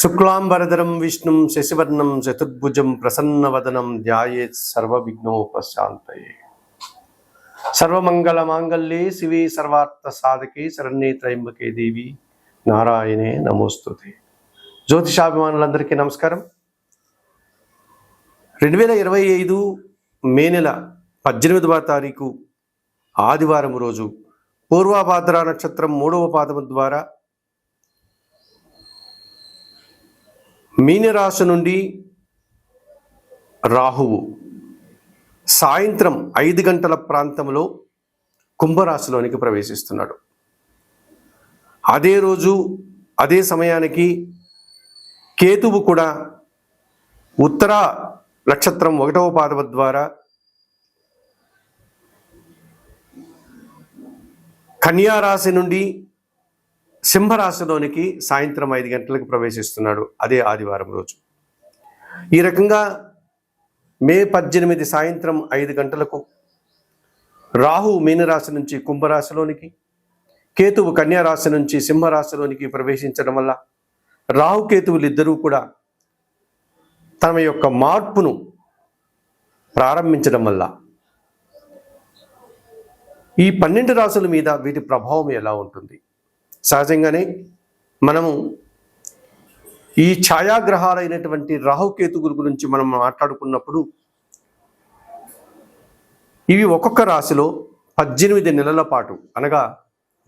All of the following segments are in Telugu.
శుక్లాంబరధరం విష్ణుం శశివర్ణం చతుర్భుజం ప్రసన్నవదనం ధ్యాయేత్ సర్వవిఘ్నోపశాంతయే. సర్వమంగళమాంగళ్యే శివే సర్వార్థ సాధకే శరణ్యే త్రయంబకే దేవి నారాయణే నమోస్తుతే. జ్యోతిషాభిమానులందరికీ నమస్కారం. 2025 మే నెల 18వ తారీఖు ఆదివారం రోజు పూర్వభాద్ర నక్షత్రం 3వ పాదము ద్వారా మీనరాశి నుండి రాహువు సాయంత్రం 5 గంటల ప్రాంతంలో కుంభరాశిలోనికి ప్రవేశిస్తున్నాడు. అదే రోజు అదే సమయానికి కేతువు కూడా ఉత్తర నక్షత్రం 1వ పాదము ద్వారా కన్యా రాశి నుండి సింహరాశిలోనికి సాయంత్రం 5 గంటలకు ప్రవేశిస్తున్నాడు అదే ఆదివారం రోజు. ఈ రకంగా మే 18 సాయంత్రం 5 గంటలకు రాహు మీనరాశి నుంచి కుంభరాశిలోనికి, కేతువు కన్యా రాశి నుంచి సింహరాశిలోనికి ప్రవేశించడం వల్ల రాహుకేతువులు ఇద్దరూ కూడా తమ యొక్క మార్పును ప్రారంభించడం వల్ల ఈ 12 రాశుల మీద వీటి ప్రభావం ఎలా ఉంటుంది? సహజంగానే మనము ఈ ఛాయాగ్రహాలైనటువంటి రాహుకేతువుల గురించి మనం మాట్లాడుకున్నప్పుడు ఇవి ఒక్కొక్క రాశిలో 18 నెలల పాటు అనగా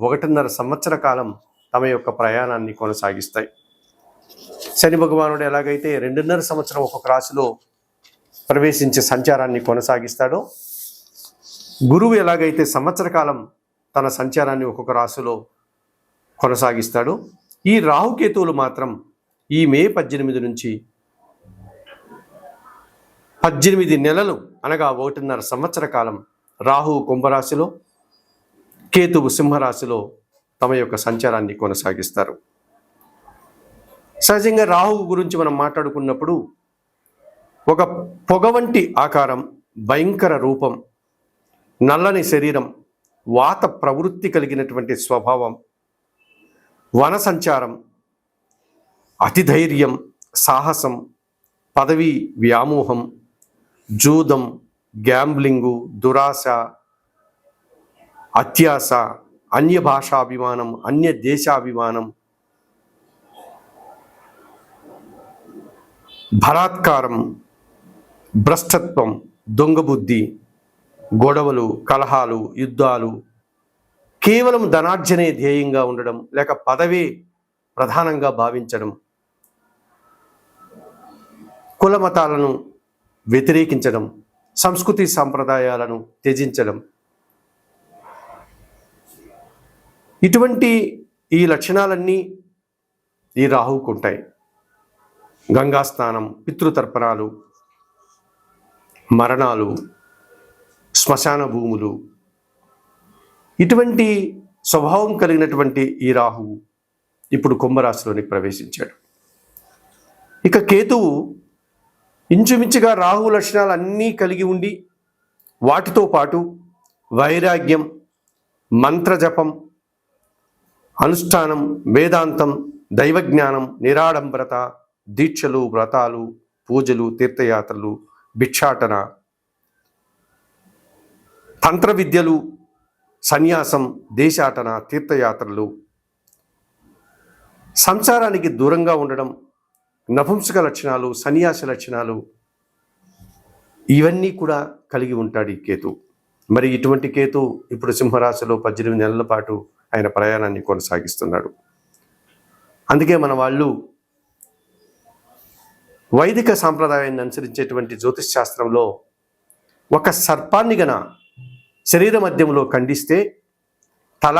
1.5 సంవత్సర కాలం తమ యొక్క ప్రయాణాన్ని కొనసాగిస్తాయి. శని భగవానుడు ఎలాగైతే 2.5 సంవత్సరం ఒక్కొక్క రాశిలో ప్రవేశించే సంచారాన్ని కొనసాగిస్తాడో, గురువు ఎలాగైతే సంవత్సర కాలం తన సంచారాన్ని ఒక్కొక్క రాశిలో కొనసాగిస్తాడు, ఈ రాహుకేతువులు మాత్రం ఈ మే 18 నుంచి 18 నెలలు అనగా 1.5 సంవత్సర కాలం రాహువు కుంభరాశిలో, కేతువు సింహరాశిలో తమ యొక్క సంచారాన్ని కొనసాగిస్తారు. సహజంగా రాహువు గురించి మనం మాట్లాడుకున్నప్పుడు ఒక పొగ వంటి ఆకారం, భయంకర రూపం, నల్లని శరీరం, వాత ప్రవృత్తి కలిగినటువంటి స్వభావం, వన సంచారం, అతిధైర్యం, సాహసం, పదవి వ్యామోహం, జూదం, గ్యాంబ్లింగు, దురాశ, అత్యాశ, అన్య భాషాభిమానం, అన్య దేశాభిమానం, బలాత్కారం, భ్రష్టత్వం, దొంగబుద్ధి, గొడవలు, కలహాలు, యుద్ధాలు, కేవలం ధనార్జనే ధ్యేయంగా ఉండడం, లేక పదవే ప్రధానంగా భావించడం, కుల మతాలను వ్యతిరేకించడం, సంస్కృతి సాంప్రదాయాలను త్యజించడం, ఇటువంటి ఈ లక్షణాలన్నీ ఈ రాహువుకు ఉంటాయి. గంగాస్నానం, పితృతర్పణాలు, మరణాలు, శ్మశాన భూములు, ఇటువంటి స్వభావం కలిగినటువంటి ఈ రాహువు ఇప్పుడు కుంభరాశిలోనికి ప్రవేశించాడు. ఇక కేతువు ఇంచుమించుగా రాహు లక్షణాలు అన్నీ కలిగి ఉండి వాటితో పాటు వైరాగ్యం, మంత్రజపం, అనుష్ఠానం, వేదాంతం, దైవజ్ఞానం, నిరాడంబరత, దీక్షలు, వ్రతాలు, పూజలు, తీర్థయాత్రలు, భిక్షాటన, తంత్ర విద్యలు, సన్యాసం, దేశాటన, తీర్థయాత్రలు, సంసారానికి దూరంగా ఉండడం, నపుంసక లక్షణాలు, సన్యాస లక్షణాలు, ఇవన్నీ కూడా కలిగి ఉంటాడు ఈ కేతు. మరి ఇటువంటి కేతు ఇప్పుడు సింహరాశిలో 18 నెలల పాటు ఆయన ప్రయాణాన్ని కొనసాగిస్తున్నాడు. అందుకే మన వాళ్ళు వైదిక సాంప్రదాయాన్ని అనుసరించేటువంటి జ్యోతిష్ శాస్త్రంలో ఒక సర్పాన్ని గన శరీర మధ్యంలో ఖండిస్తే తల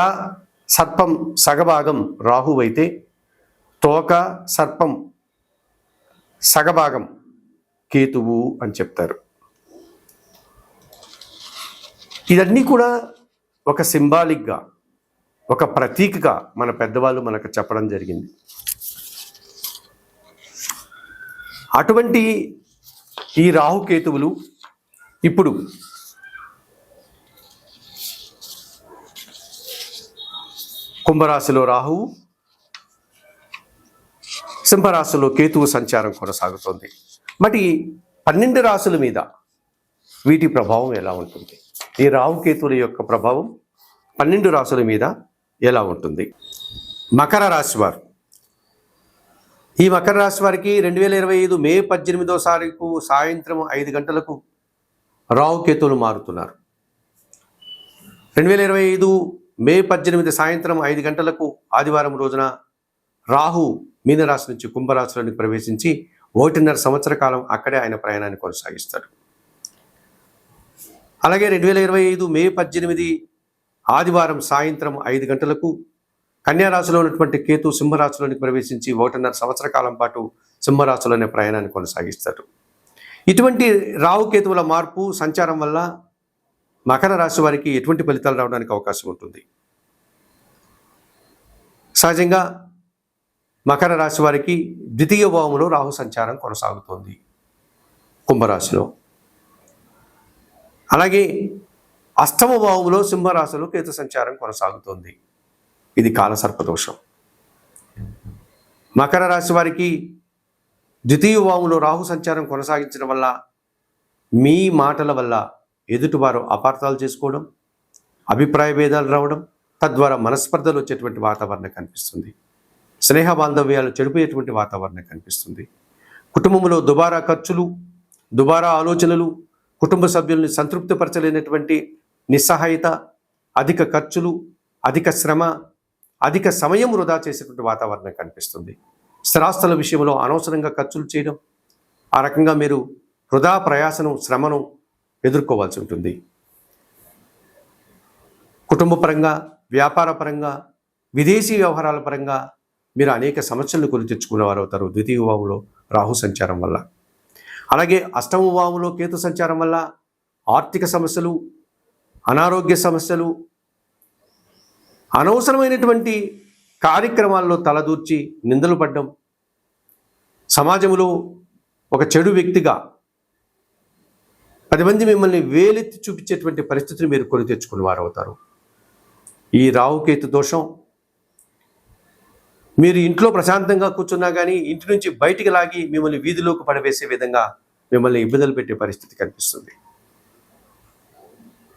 సర్పం సగభాగం రాహువు అయితే, తోక సర్పం సగభాగం కేతువు అని చెప్తారు. ఇదన్నీ కూడా ఒక సింబాలిక్గా, ఒక ప్రతీకగా మన పెద్దవాళ్ళు మనకు చెప్పడం జరిగింది. అటువంటి ఈ రాహుకేతువులు ఇప్పుడు కుంభరాశిలో రాహువు, సింహరాశిలో కేతువు సంచారం కొనసాగుతోంది. మరి 12 రాశుల మీద వీటి ప్రభావం ఎలా ఉంటుంది? ఈ రాహుకేతువుల యొక్క ప్రభావం 12 రాశుల మీద ఎలా ఉంటుంది? మకర రాశి వారు, ఈ మకర రాశి వారికి 2025 మే 18వ తారీఖు సాయంత్రం 5 గంటలకు రాహుకేతువులు మారుతున్నారు. 2025 మే 18 సాయంత్రం 5 గంటలకు ఆదివారం రోజున రాహు మీనరాశి నుంచి కుంభరాశిలోనికి ప్రవేశించి 1.5 సంవత్సర కాలం అక్కడే ఆయన ప్రయాణాన్ని కొనసాగిస్తాడు. అలాగే 2025 మే 18 ఆదివారం సాయంత్రం 5 గంటలకు కన్యారాశిలో ఉన్నటువంటి కేతు సింహరాశిలోనికి ప్రవేశించి 1.5 సంవత్సర కాలం పాటు సింహరాశిలోనే ప్రయాణాన్ని కొనసాగిస్తాడు. ఇటువంటి రాహుకేతువుల మార్పు సంచారం వల్ల మకర రాశి వారికి ఎటువంటి ఫలితాలు రావడానికి అవకాశం ఉంటుంది? సహజంగా మకర రాశి వారికి ద్వితీయ భావంలో రాహు సంచారం కొనసాగుతోంది కుంభరాశిలో. అలాగే అష్టమ భావంలో సింహరాశిలో కేతు సంచారం కొనసాగుతోంది. ఇది కాలసర్పదోషం. మకర రాశి వారికి ద్వితీయ భావంలో రాహు సంచారం కొనసాగించడం వల్ల మీ మాటల వల్ల ఎదుటివారు అపార్థాలు చేసుకోవడం, అభిప్రాయ భేదాలు రావడం, తద్వారా మనస్పర్ధలు వచ్చేటువంటి వాతావరణం కనిపిస్తుంది. స్నేహ బాంధవ్యాలు చెడిపోయేటువంటి వాతావరణం కనిపిస్తుంది. కుటుంబంలో దుబారా ఖర్చులు, దుబారా ఆలోచనలు, కుటుంబ సభ్యుల్ని సంతృప్తిపరచలేనటువంటి నిస్సహాయత, అధిక ఖర్చులు, అధిక శ్రమ, అధిక సమయం వృధా చేసేటువంటి వాతావరణం కనిపిస్తుంది. స్థిరాస్తుల విషయంలో అనవసరంగా ఖర్చులు చేయడం, ఆ రకంగా మీరు వృధా ప్రయాసను, శ్రమను ఎదుర్కోవాల్సి ఉంటుంది. కుటుంబ పరంగా, వ్యాపార పరంగా, విదేశీ వ్యవహారాల పరంగా మీరు అనేక సమస్యలను కొని తెచ్చుకునేవారు అవుతారు ద్వితీయ భావంలో రాహు సంచారం వల్ల. అలాగే అష్టమ భావంలో కేతు సంచారం వల్ల ఆర్థిక సమస్యలు, అనారోగ్య సమస్యలు, అనవసరమైనటువంటి కార్యక్రమాల్లో తలదూర్చి నిందలు పడ్డం, సమాజంలో ఒక చెడు వ్యక్తిగా 10 మంది మిమ్మల్ని వేలెత్తి చూపించేటువంటి పరిస్థితిని మీరు కొని తెచ్చుకుని వారు అవుతారు. ఈ రాహుకేతు దోషం మీరు ఇంట్లో ప్రశాంతంగా కూర్చున్నా కానీ ఇంటి నుంచి బయటికి లాగి మిమ్మల్ని వీధిలోకి పడవేసే విధంగా మిమ్మల్ని ఇబ్బందులు పెట్టే పరిస్థితి కనిపిస్తుంది.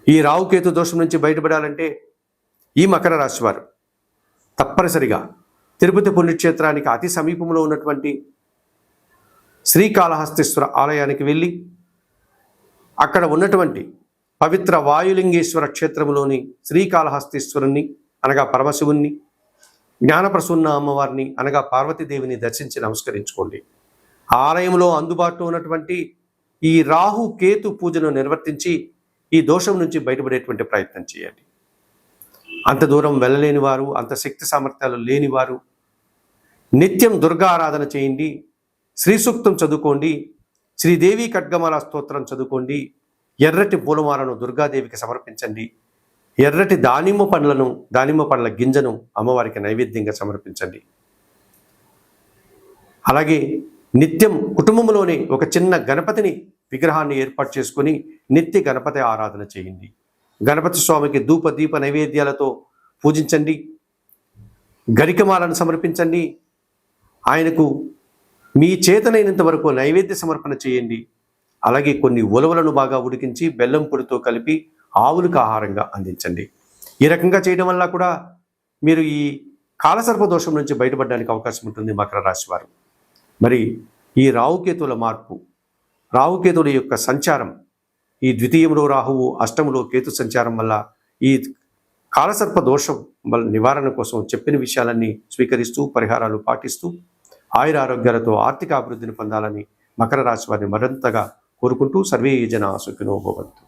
ఈ రాహుకేతు దోషం నుంచి బయటపడాలంటే ఈ మకర రాశి వారు తప్పనిసరిగా తిరుపతి పుణ్యక్షేత్రానికి అతి సమీపంలో ఉన్నటువంటి శ్రీకాళహస్తీశ్వర ఆలయానికి వెళ్ళి అక్కడ ఉన్నటువంటి పవిత్ర వాయులింగేశ్వర క్షేత్రంలోని శ్రీకాళహస్తీశ్వరుణ్ణి అనగా పరమశివుణ్ణి, జ్ఞానప్రసూన్న అమ్మవారిని అనగా పార్వతీదేవిని దర్శించి నమస్కరించుకోండి. ఆలయంలో అందుబాటులో ఉన్నటువంటి ఈ రాహు కేతు పూజను నిర్వర్తించి ఈ దోషం నుంచి బయటపడేటువంటి ప్రయత్నం చేయండి. అంత దూరం వెళ్ళలేని వారు, అంత శక్తి సామర్థ్యాలు లేని వారు నిత్యం దుర్గా ఆరాధన చేయండి, శ్రీ సూక్తం చదువుకోండి, శ్రీదేవి ఖడ్గమాల స్తోత్రం చదువుకోండి, ఎర్రటి పూలమాలను దుర్గాదేవికి సమర్పించండి, ఎర్రటి దానిమ్మ పండ్ల గింజను అమ్మవారికి నైవేద్యంగా సమర్పించండి. అలాగే నిత్యం కుటుంబంలోనే ఒక చిన్న గణపతిని విగ్రహాన్ని ఏర్పాటు చేసుకొని నిత్య గణపతి ఆరాధన చేయండి. గణపతి స్వామికి ధూప దీప నైవేద్యాలతో పూజించండి, గరికమాలను సమర్పించండి, ఆయనకు మీ చేతనైనంత వరకు నైవేద్య సమర్పణ చేయండి. అలాగే కొన్ని ఉలవలను బాగా ఉడికించి బెల్లం పొడితో కలిపి ఆవులకు ఆహారంగా అందించండి. ఈ రకంగా చేయడం వల్ల కూడా మీరు ఈ కాలసర్ప దోషం నుంచి బయటపడడానికి అవకాశం ఉంటుంది మకర రాశి వారు. మరి ఈ రాహుకేతువుల మార్పు, రాహుకేతువుల యొక్క సంచారం, ఈ ద్వితీయంలో రాహువు, అష్టములో కేతు సంచారం వల్ల ఈ కాలసర్ప దోషం నివారణ కోసం చెప్పిన విషయాలన్నీ స్వీకరిస్తూ పరిహారాలు పాటిస్తూ ఆయురారోగ్యాలతో ఆర్థిక అభివృద్ధిని పొందాలని మకర రాశి వారిని మరింతగా కోరుకుంటూ సర్వే జనా సుఖినో భవంతు.